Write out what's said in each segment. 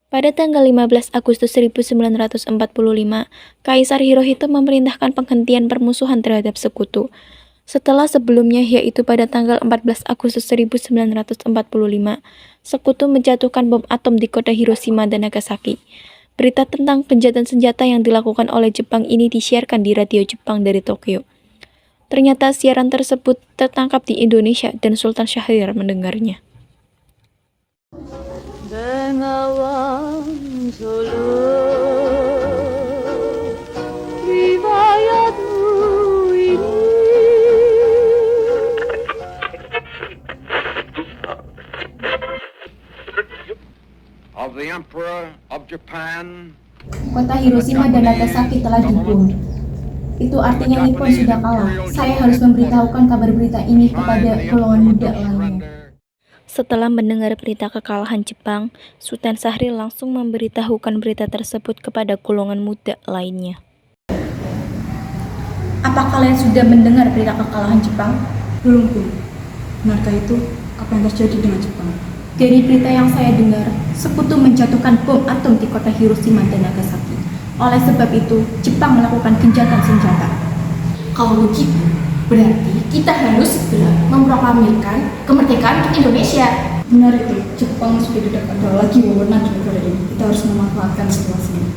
Pada tanggal 15 Agustus 1945, Kaisar Hirohito memerintahkan penghentian permusuhan terhadap sekutu. Setelah sebelumnya, yaitu pada tanggal 14 Agustus 1945, sekutu menjatuhkan bom atom di kota Hiroshima dan Nagasaki. Berita tentang gencatan senjata yang dilakukan oleh Jepang ini disiarkan di radio Jepang dari Tokyo. Ternyata siaran tersebut tertangkap di Indonesia dan Sultan Syahrir mendengarnya. Bengawan Solo, riwayatmu ini. Of the Emperor of Japan. Kota Hiroshima dan Nagasaki telah dibom. Itu artinya Nippon sudah kalah. Saya harus memberitahukan kabar berita ini kepada golongan muda lainnya. Setelah mendengar berita kekalahan Jepang, Sultan Syahrir langsung memberitahukan berita tersebut kepada golongan muda lainnya. Apa kalian sudah mendengar berita kekalahan Jepang? Belum, Bu. Benarkah itu? Apa yang terjadi dengan Jepang? Dari berita yang saya dengar, sekutu menjatuhkan bom atom di kota Hiroshima dan Nagasaki. Oleh sebab itu, Jepang melakukan gencatan senjata. Kalau begitu, berarti kita harus segera memproklamirkan kemerdekaan untuk Indonesia. Benar itu, Jepang sudah tidak ada lagi wewenang di negara ini. Kita harus memanfaatkan situasi ini.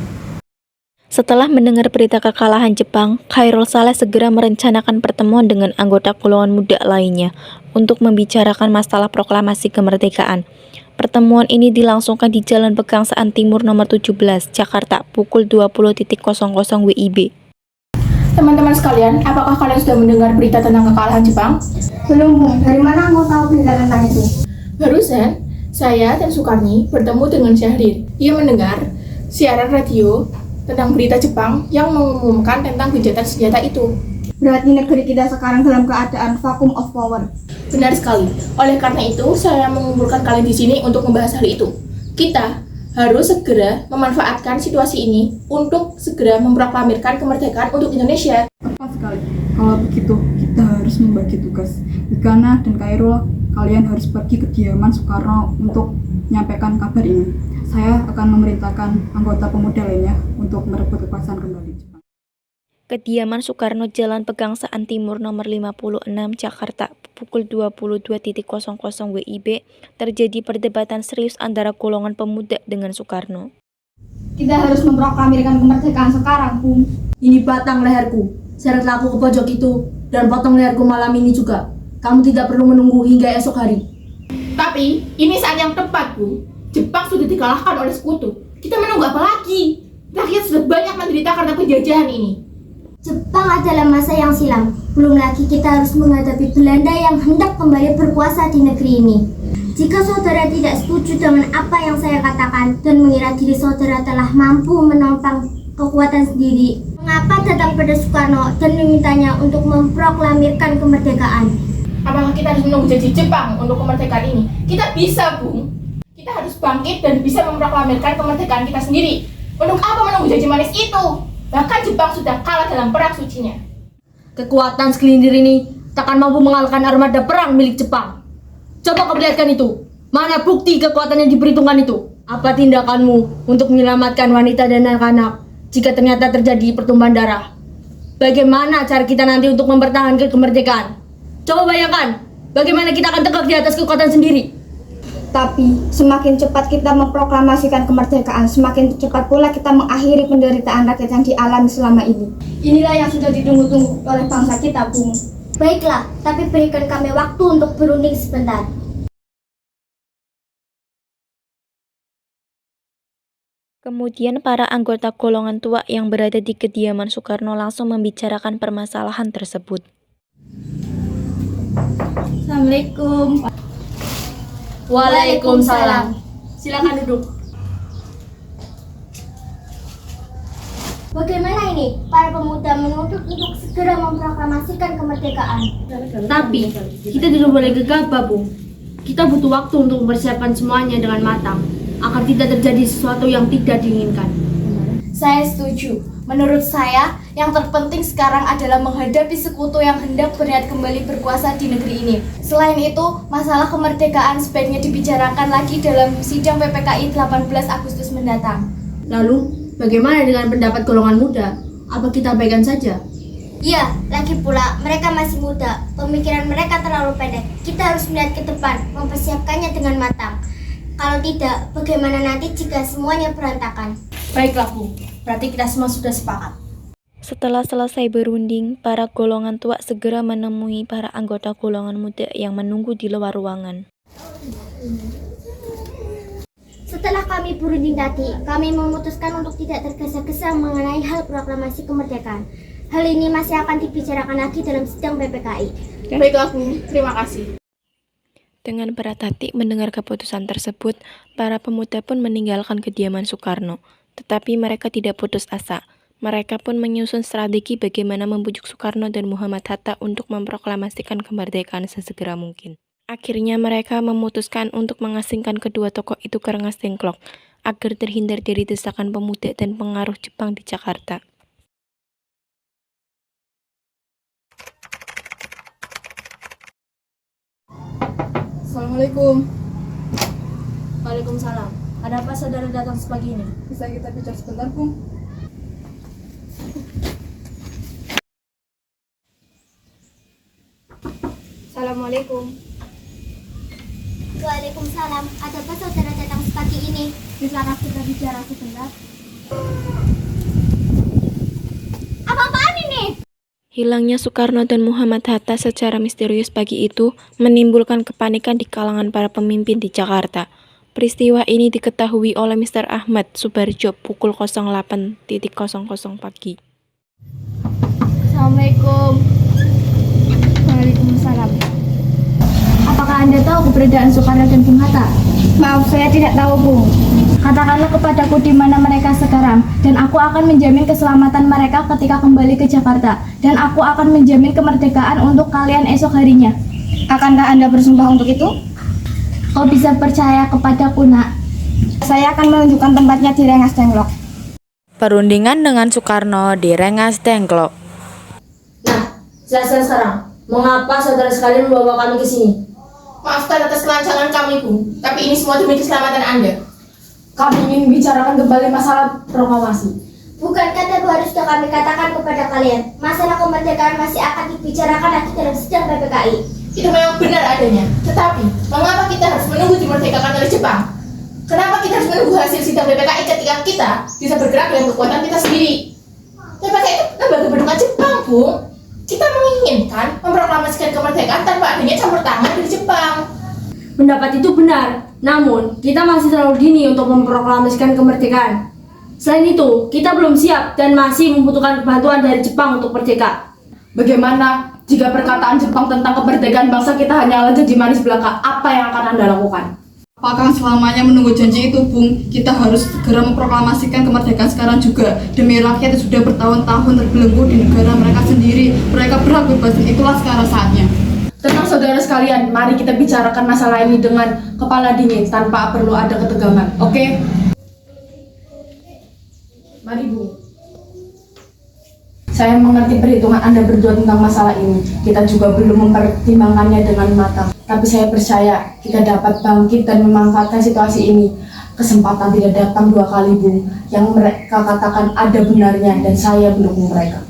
Setelah mendengar berita kekalahan Jepang, Khairul Saleh segera merencanakan pertemuan dengan anggota golongan muda lainnya untuk membicarakan masalah proklamasi kemerdekaan. Pertemuan ini dilangsungkan di Jalan Pegangsaan Timur nomor 17, Jakarta, pukul 20.00 WIB. Teman-teman sekalian, apakah kalian sudah mendengar berita tentang kekalahan Jepang? Belum, Bu. Dari mana kamu tahu berita tentang itu? Barusan, saya dan Sukarni bertemu dengan Syahrir. Ia mendengar siaran radio tentang berita Jepang yang mengumumkan tentang gencatan senjata itu. Berarti negeri kita sekarang dalam keadaan vacuum of power. Benar sekali. Oleh karena itu, saya mengumpulkan kalian di sini untuk membahas hal itu. Kita harus segera memanfaatkan situasi ini untuk segera memproklamirkan kemerdekaan untuk Indonesia. Tepat sekali. Kalau begitu, kita harus membagi tugas. Ikana dan Khairul, kalian harus pergi ke kediaman Soekarno untuk menyampaikan kabar ini. Saya akan memerintahkan anggota pemuda lainnya untuk merebut kekuasaan kembali Jepang. Kediaman Soekarno, Jalan Pegangsaan Timur nomor 56, Jakarta, pukul 22.00 WIB, terjadi perdebatan serius antara golongan pemuda dengan Soekarno. Kita harus memproklamirkan kemerdekaan sekarang, Bu. Ini batang leherku. Seretlah aku ke pojok itu dan potong leherku malam ini juga. Kamu tidak perlu menunggu hingga esok hari. Tapi, ini saat yang tepat, Bu. Jepang sudah dikalahkan oleh sekutu. Kita menunggu apa lagi? Rakyat sudah banyak menderita karena penjajahan ini. Jepang adalah masa yang silam. Belum lagi kita harus menghadapi Belanda yang hendak kembali berkuasa di negeri ini. Jika saudara tidak setuju dengan apa yang saya katakan dan mengira diri saudara telah mampu menopang kekuatan sendiri, mengapa datang pada Soekarno dan memintanya untuk memproklamirkan kemerdekaan? Apakah kita harus menunggu janji Jepang untuk kemerdekaan ini? Kita bisa, Bung. Kita harus bangkit dan bisa memproklamirkan kemerdekaan kita sendiri. Untuk apa menunggu janji manis itu? Bahkan Jepang sudah kalah dalam perang sucinya. Kekuatan segelintir ini takkan mampu mengalahkan armada perang milik Jepang. Coba kau perlihatkan itu. Mana bukti kekuatan yang diperhitungkan itu? Apa tindakanmu untuk menyelamatkan wanita dan anak-anak jika ternyata terjadi pertumpahan darah? Bagaimana cara kita nanti untuk mempertahankan kemerdekaan? Coba bayangkan, bagaimana kita akan tegak di atas kekuatan sendiri. Tapi semakin cepat kita memproklamasikan kemerdekaan, semakin cepat pula kita mengakhiri penderitaan rakyat yang dialami selama ini. Inilah yang sudah ditunggu-tunggu oleh bangsa kita, Bung. Baiklah, tapi berikan kami waktu untuk berunding sebentar. Kemudian para anggota golongan tua yang berada di kediaman Soekarno langsung membicarakan permasalahan tersebut. Assalamualaikum. Waalaikumsalam. Silakan duduk. Bagaimana ini? Para pemuda menuntut untuk segera memproklamasikan kemerdekaan. Tapi kita tidak boleh gegabah, Bung. Kita butuh waktu untuk mempersiapkan semuanya dengan matang agar tidak terjadi sesuatu yang tidak diinginkan. Saya setuju. Menurut saya, Yang terpenting sekarang adalah menghadapi sekutu yang hendak berniat kembali berkuasa di negeri ini. Selain itu, masalah kemerdekaan sebaiknya dibicarakan lagi dalam sidang PPKI 18 Agustus mendatang. Lalu, bagaimana dengan pendapat golongan muda? Apa kita abaikan saja? Ya, lagi pula mereka masih muda, pemikiran mereka terlalu pendek. Kita harus melihat ke depan, mempersiapkannya dengan matang. Kalau tidak, bagaimana nanti jika semuanya berantakan? Baiklah, Bu. Berarti kita semua sudah sepakat. Setelah selesai berunding, para golongan tua segera menemui para anggota golongan muda yang menunggu di luar ruangan. Setelah kami berunding tadi, kami memutuskan untuk tidak tergesa-gesa mengenai hal proklamasi kemerdekaan. Hal ini masih akan dibicarakan lagi dalam sidang PPKI. Baiklah, Bu. Terima kasih. Dengan berat hati mendengar keputusan tersebut, para pemuda pun meninggalkan kediaman Soekarno. Tetapi mereka tidak putus asa. Mereka pun menyusun strategi bagaimana membujuk Soekarno dan Muhammad Hatta untuk memproklamasikan kemerdekaan sesegera mungkin. Akhirnya mereka memutuskan untuk mengasingkan kedua tokoh itu ke Rengas Dengklok agar terhindar dari desakan pemuda dan pengaruh Jepang di Jakarta. Assalamualaikum. Waalaikumsalam. Ada apa saudara datang sepagi ini? Bisa kita bicara sebentar, Bung? Assalamualaikum. Waalaikumsalam. Ada apa saudara datang pagi ini? Bisakah kita bicara sebentar? Apa-apaan ini? Hilangnya Soekarno dan Muhammad Hatta secara misterius pagi itu menimbulkan kepanikan di kalangan para pemimpin di Jakarta. Peristiwa ini diketahui oleh Mr. Ahmad Subarjo pukul 08.00 pagi. Assalamualaikum. Waalaikumsalam. Apakah Anda tahu keberadaan Soekarno dan Bung Hatta? Maaf, saya tidak tahu, Bung. Katakanlah kepadaku di mana mereka sekarang, dan aku akan menjamin keselamatan mereka ketika kembali ke Jakarta, dan aku akan menjamin kemerdekaan untuk kalian esok harinya. Akankah Anda bersumpah untuk itu? Kau bisa percaya kepadaku, nak. Saya akan menunjukkan tempatnya di Rengas Dengklok. Perundingan dengan Soekarno di Rengas Dengklok. Nah, jelaskan sekarang. Mengapa saudara sekalian membawa kami ke sini? Maafkan atas kelancangan kami, Bu. Tapi ini semua demi keselamatan Anda. Kami ingin membicarakan kembali masalah proklamasi. Bukan kata baru sudah kami katakan kepada kalian. Masalah kemerdekaan masih akan dibicarakan lagi dalam sidang PPKI. Itu memang benar adanya. Tetapi, mengapa kita harus menunggu dimerdekakan oleh Jepang? Kenapa kita harus menunggu hasil sidang PPKI ketika kita bisa bergerak dengan kekuatan kita sendiri? PPKI itu lembaga bentukan Jepang, Bu. Kita menginginkan memproklamasikan kemerdekaan tanpa adanya campur tangan dari Jepang. Pendapat itu benar, namun kita masih terlalu dini untuk memproklamasikan kemerdekaan. Selain itu, kita belum siap dan masih membutuhkan bantuan dari Jepang untuk merdeka. Bagaimana jika perkataan Jepang tentang kemerdekaan bangsa kita hanyalah janji manis belaka? Apa yang akan Anda lakukan? Apakah selamanya menunggu janji itu, Bung? Kita harus segera memproklamasikan kemerdekaan sekarang juga. Demi rakyat yang sudah bertahun-tahun terbelenggu di negara mereka sendiri. Mereka berhak bebas, dan itulah sekarang saatnya. Tenang saudara sekalian, mari kita bicarakan masalah ini dengan kepala dingin tanpa perlu ada ketegangan, oke? Mari, Bu. Saya mengerti perhitungan Anda berdua tentang masalah ini. Kita juga belum mempertimbangkannya dengan matang. Tapi saya percaya kita dapat bangkit dan memanfaatkan situasi ini. Kesempatan tidak datang dua kali, Bu. Yang mereka katakan ada benarnya dan saya mendukung mereka.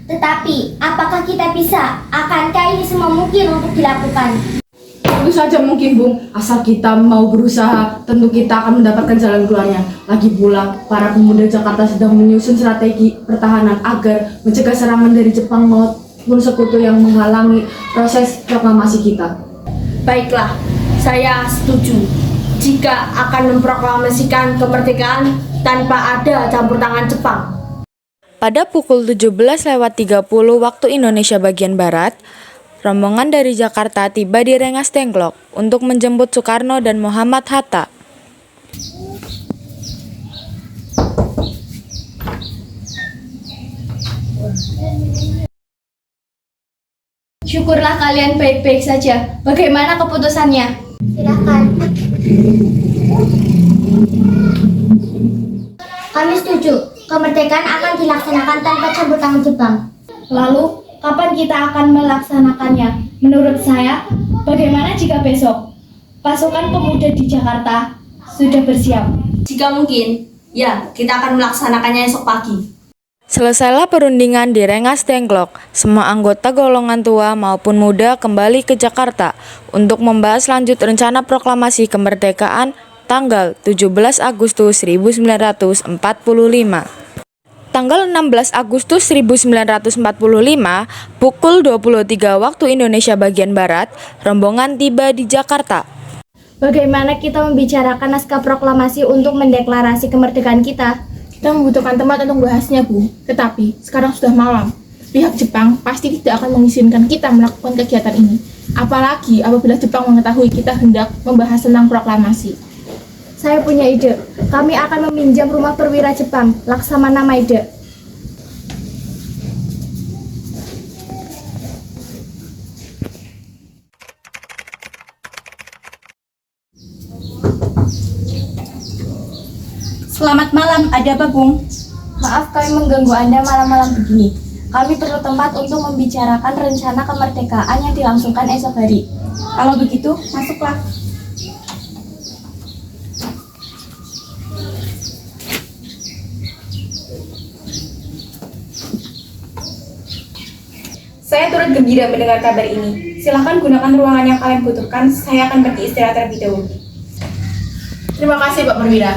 Tetapi, apakah kita bisa? Akankah ini semua mungkin untuk dilakukan? Tentu saja mungkin, Bung. Asal kita mau berusaha, tentu kita akan mendapatkan jalan keluarnya. Lagi pula, para pemuda Jakarta sedang menyusun strategi pertahanan agar mencegah serangan dari Jepang maupun sekutu yang menghalangi proses proklamasi kita. Baiklah, saya setuju jika akan memproklamasikan kemerdekaan tanpa ada campur tangan Jepang. Pada pukul 17.30 waktu Indonesia bagian Barat, rombongan dari Jakarta tiba di Rengas Dengklok untuk menjemput Soekarno dan Muhammad Hatta. Syukurlah kalian baik-baik saja. Bagaimana keputusannya? Silakan. Kami setuju. Kemerdekaan akan dilaksanakan tanpa campur tangan Jepang. Lalu, kapan kita akan melaksanakannya? Menurut saya, bagaimana jika besok pasukan pemuda di Jakarta sudah bersiap? Jika mungkin, ya kita akan melaksanakannya esok pagi. Selesailah perundingan di Rengas Dengklok. Semua anggota golongan tua maupun muda kembali ke Jakarta untuk membahas lanjut rencana proklamasi kemerdekaan tanggal 17 Agustus 1945. Tanggal 16 Agustus 1945, pukul 23 waktu Indonesia bagian Barat, rombongan tiba di Jakarta. Bagaimana kita membicarakan naskah proklamasi untuk mendeklarasi kemerdekaan kita? Kita membutuhkan tempat untuk membahasnya, Bu. Tetapi sekarang sudah malam. Pihak Jepang pasti tidak akan mengizinkan kita melakukan kegiatan ini. Apalagi apabila Jepang mengetahui kita hendak membahas tentang proklamasi. Saya punya ide. Kami akan meminjam rumah perwira Jepang, Laksamana Maeda. Selamat malam, ada apa, Bung? Maaf kami mengganggu Anda malam-malam begini. Kami perlu tempat untuk membicarakan rencana kemerdekaan yang dilangsungkan esok hari. Kalau begitu, masuklah. Saya turut gembira mendengar kabar ini. Silahkan gunakan ruangan yang kalian butuhkan. Saya akan pergi istirahat terlebih dahulu. Terima kasih, Pak Perwira.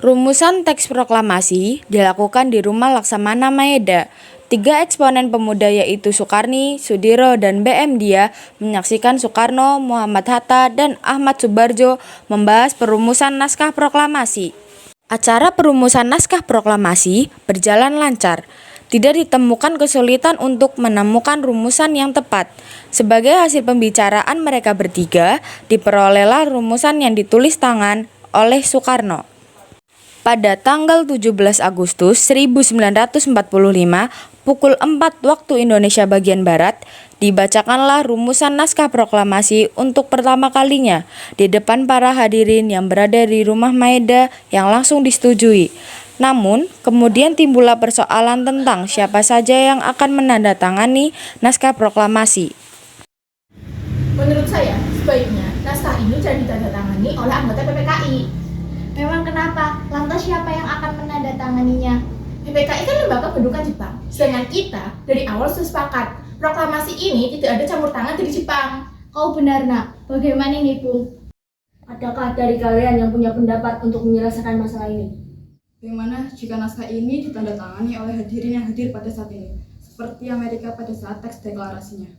Rumusan teks proklamasi dilakukan di rumah Laksamana Maeda. 3 eksponen pemuda yaitu Soekarni, Sudiro, dan B.M. Dia menyaksikan Soekarno, Muhammad Hatta, dan Ahmad Subarjo membahas perumusan naskah proklamasi. Acara perumusan naskah proklamasi berjalan lancar. Tidak ditemukan kesulitan untuk menemukan rumusan yang tepat. Sebagai hasil pembicaraan mereka bertiga, diperolehlah rumusan yang ditulis tangan oleh Soekarno. Pada tanggal 17 Agustus 1945, pukul 4 waktu Indonesia bagian Barat, dibacakanlah rumusan naskah proklamasi untuk pertama kalinya di depan para hadirin yang berada di rumah Maeda yang langsung disetujui. Namun, kemudian timbullah persoalan tentang siapa saja yang akan menandatangani naskah proklamasi. Menurut saya, sebaiknya naskah ini jangan ditandatangani oleh anggota PPKI. Memang kenapa? Lantas siapa yang akan menandatanganinya? PPKI kan lembaga pendudukan Jepang. Sedangkan kita dari awal sudah sepakat, proklamasi ini tidak ada campur tangan dari Jepang. Kau benar, Nak. Bagaimana ini, Bung? Adakah dari kalian yang punya pendapat untuk menyelesaikan masalah ini? Bagaimana jika naskah ini ditandatangani oleh hadirin yang hadir pada saat ini, seperti Amerika pada saat teks deklarasinya?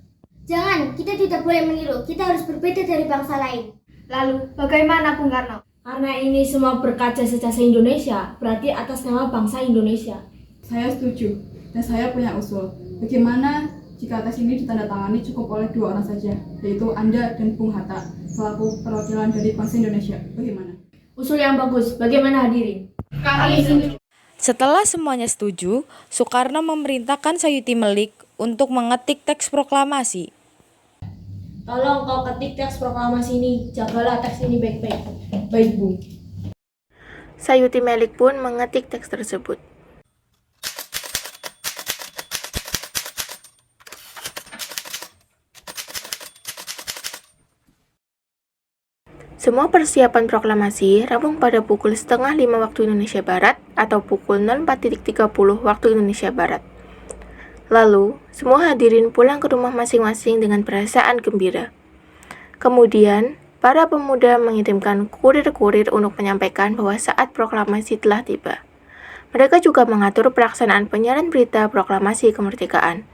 Jangan, kita tidak boleh meniru. Kita harus berbeda dari bangsa lain. Lalu, bagaimana, Bung Karno? Karena ini semua berkaca secara Indonesia, berarti atas nama bangsa Indonesia. Saya setuju, dan saya punya usul. Bagaimana jika teks ini ditandatangani cukup oleh 2 orang saja, yaitu Anda dan Bung Hatta, selaku perwakilan dari bangsa Indonesia? Bagaimana? Usul yang bagus, bagaimana hadirin? Setelah semuanya setuju, Soekarno memerintahkan Sayuti Melik untuk mengetik teks proklamasi. Tolong kau ketik teks proklamasi ini, jagalah teks ini baik-baik. Baik, Bu. Sayuti Melik pun mengetik teks tersebut. Semua persiapan proklamasi rampung pada pukul 4:30 waktu Indonesia Barat atau pukul 04.30 waktu Indonesia Barat. Lalu, semua hadirin pulang ke rumah masing-masing dengan perasaan gembira. Kemudian, para pemuda mengirimkan kurir-kurir untuk menyampaikan bahwa saat proklamasi telah tiba. Mereka juga mengatur pelaksanaan penyiaran berita proklamasi kemerdekaan,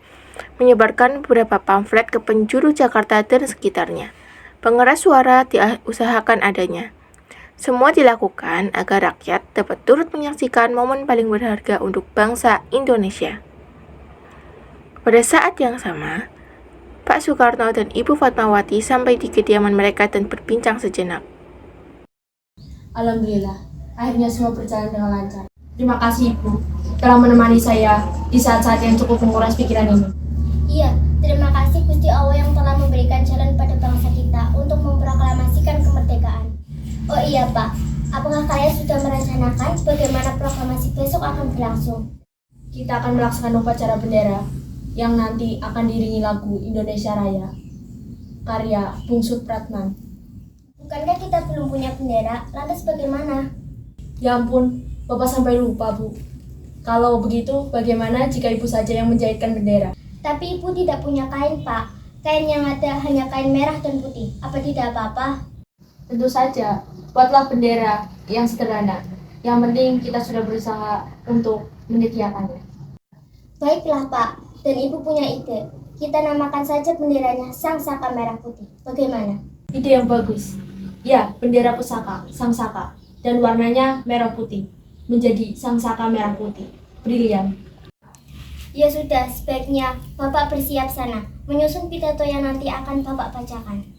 menyebarkan beberapa pamflet ke penjuru Jakarta dan sekitarnya. Pengeras suara diusahakan adanya. Semua dilakukan agar rakyat dapat turut menyaksikan momen paling berharga untuk bangsa Indonesia. Pada saat yang sama, Pak Soekarno dan Ibu Fatmawati sampai di kediaman mereka dan berbincang sejenak. Alhamdulillah, akhirnya semua berjalan dengan lancar. Terima kasih, Ibu, telah menemani saya di saat-saat yang cukup menguras pikiran ini. Iya, terima kasih Gusti Allah yang telah memberikan jalan pada bangsa kita untuk memproklamasikan kemerdekaan. Oh iya Pak, Apakah kalian sudah merencanakan bagaimana proklamasi besok akan berlangsung? Kita akan melaksanakan upacara bendera yang nanti akan diiringi lagu Indonesia Raya karya Bung Supratman. Bukankah kita belum punya bendera? Lantas bagaimana? Ya ampun, Bapak sampai lupa, Bu. Kalau begitu, bagaimana jika Ibu saja yang menjahitkan bendera? Tapi ibu tidak punya kain, Pak. Kain yang ada hanya kain merah dan putih. Apa tidak apa-apa? Tentu saja, buatlah bendera yang sederhana. Yang penting kita sudah berusaha untuk menyediakannya. Baiklah, Pak. Dan ibu punya ide. Kita namakan saja benderanya Sang Saka Merah Putih. Bagaimana? Ide yang bagus. Ya, bendera pusaka, Sang Saka. Dan warnanya merah putih. Menjadi Sang Saka Merah Putih. Brilian. Ya sudah, sebaiknya Bapak bersiap sana. Menyusun pidato yang nanti akan Bapak bacakan.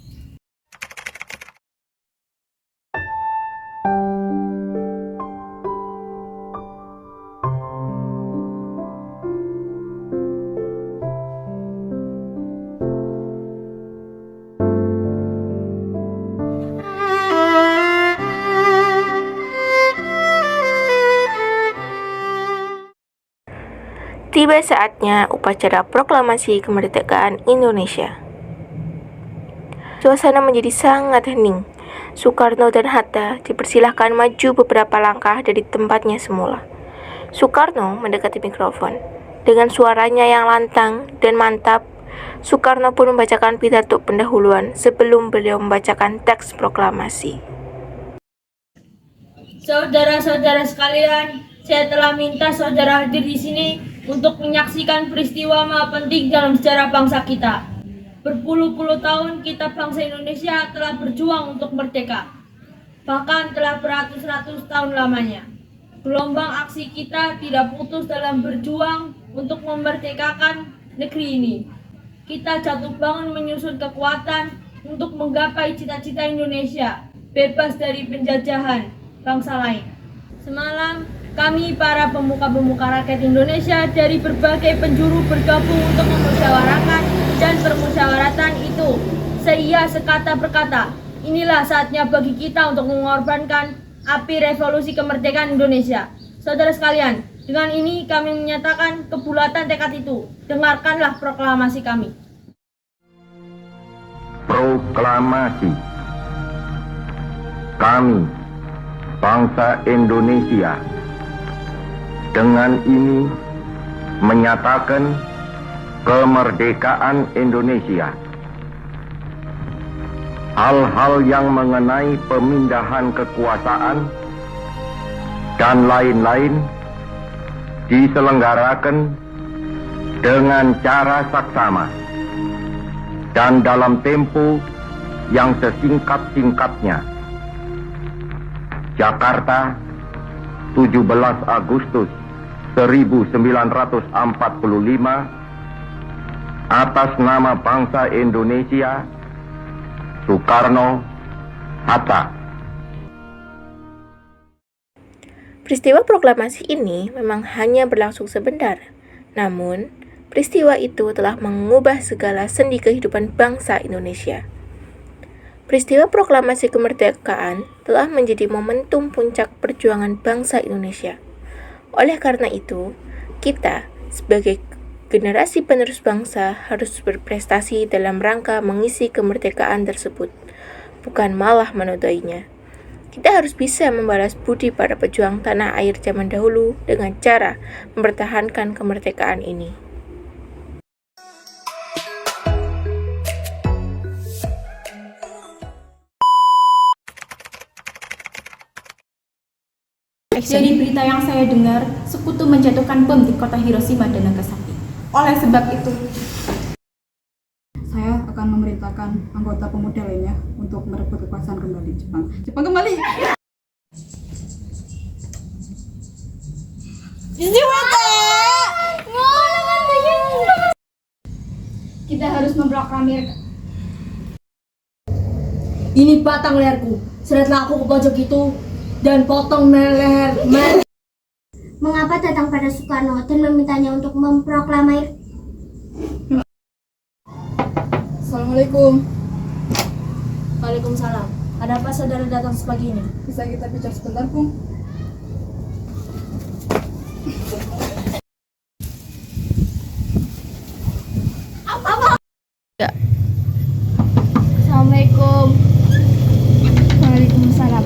Tiba saatnya upacara proklamasi kemerdekaan Indonesia. Suasana menjadi sangat hening. Soekarno dan Hatta dipersilahkan maju beberapa langkah dari tempatnya semula. Soekarno mendekati mikrofon. Dengan suaranya yang lantang dan mantap, Soekarno pun membacakan pidato pendahuluan sebelum beliau membacakan teks proklamasi. Saudara-saudara sekalian, saya telah minta saudara hadir di sini untuk menyaksikan peristiwa maha penting dalam sejarah bangsa kita. Berpuluh-puluh tahun kita bangsa Indonesia telah berjuang untuk merdeka. Bahkan telah beratus-ratus tahun lamanya. Gelombang aksi kita tidak putus dalam berjuang untuk memerdekakan negeri ini. Kita jatuh bangun menyusun kekuatan untuk menggapai cita-cita Indonesia, bebas dari penjajahan bangsa lain. Semalam, kami para pemuka-pemuka rakyat Indonesia dari berbagai penjuru bergabung untuk memusyawarahkan dan permusyawaratan itu. Seia sekata berkata, inilah saatnya bagi kita untuk mengorbankan api revolusi kemerdekaan Indonesia. Saudara sekalian, dengan ini kami menyatakan kebulatan tekad itu. Dengarkanlah proklamasi kami. Proklamasi. Kami, bangsa Indonesia, dengan ini menyatakan kemerdekaan Indonesia. Hal-hal yang mengenai pemindahan kekuasaan dan lain-lain diselenggarakan dengan cara saksama dan dalam tempo yang sesingkat-singkatnya. Jakarta, 17 Agustus 1945, atas nama bangsa Indonesia, Soekarno, Hatta. Peristiwa proklamasi ini memang hanya berlangsung sebentar, namun peristiwa itu telah mengubah segala sendi kehidupan bangsa Indonesia. Peristiwa proklamasi kemerdekaan telah menjadi momentum puncak perjuangan bangsa Indonesia. Oleh karena itu, kita sebagai generasi penerus bangsa harus berprestasi dalam rangka mengisi kemerdekaan tersebut, bukan malah menodainya. Kita harus bisa membalas budi para pejuang tanah air zaman dahulu dengan cara mempertahankan kemerdekaan ini. Dari berita yang saya dengar, sekutu menjatuhkan bom di kota Hiroshima dan Nagasaki. Oleh sebab itu, Saya akan memerintahkan anggota pemuda lainnya untuk merebut kekuasaan kembali Jepang. Jepang kembali! Kita harus memproklamirkan. Ini batang leherku. Seretlah aku ke pojok itu dan potong leher. Mengapa datang pada Soekarno dan memintanya untuk memproklamir? Assalamualaikum. Waalaikumsalam. Ada apa saudara datang sepagi ini? Bisa kita bicara sebentar, Bung? Assalamualaikum. Waalaikumsalam.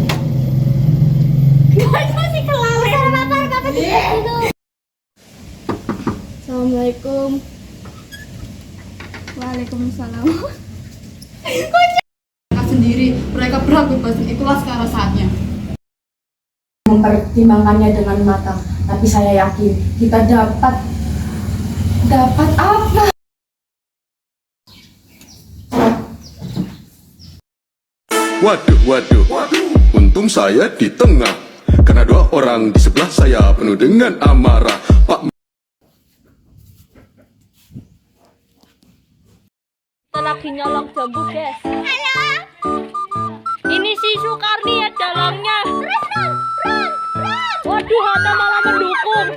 Assalamualaikum. Waalaikumsalam. Mereka sendiri, mereka berhak bebas dan itulah sekarang saatnya. Mempertimbangkannya dengan matang, tapi saya yakin kita dapat apa? Waduh, untung saya di tengah. Karena dua orang di sebelah saya penuh dengan amarah. Pak Lagi nyolong jambu, guys. Halo. Ini si Sukarni ya dalangnya. Waduh, Hatta malah mendukung.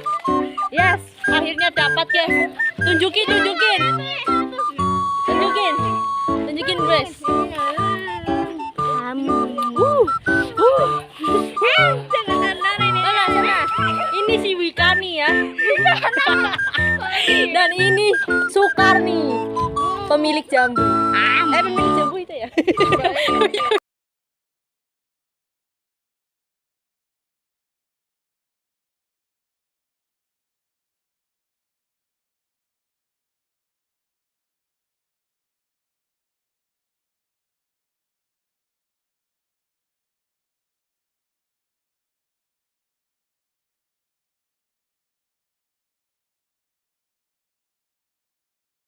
Yes, akhirnya dapat, guys. Tunjukin, guys. Sana. Ini si Wikani ya. Dan ini Sukarni, pemilik jambu. Pemilik jambu itu ya.